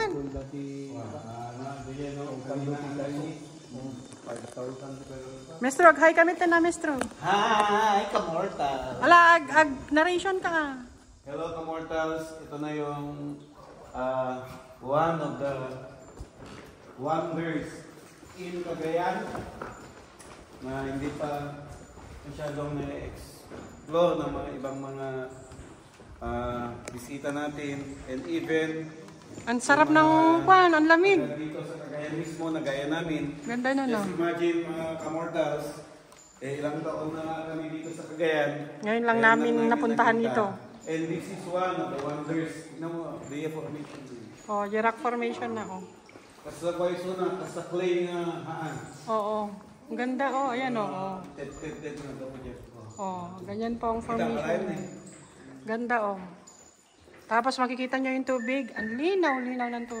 yan. Mestro, hi kami na, Mestro. Hi, Kamortal. Ala, narration ka. Hello, Kamortals. Ito na yung one of the wonders in Cagayan na hindi pa masyadong na-explore ng mga ibang mga bisita natin, and even Ang sarap ng kwan, ang lamig. dito sa Cagayan mismo na gaya namin. Ganda na, no? Just imagine mga Kamortals, ilang taon na kami dito sa Cagayan. Ngayon lang namin napuntahan nakita. ito. And this is one of the wonders. Tignan mo, the formation. Oh, Jirac formation na, oh. Kasi sa na, kasi clay nga haan. Oo. Ang ganda, oh. Ayan, oh. Ted na daw po dyan. Oh, ganyan po ang Kita, formation. parayan na Ganda, oh. Tapos makikita nyo yung tubig. Ang linaw ng tubig.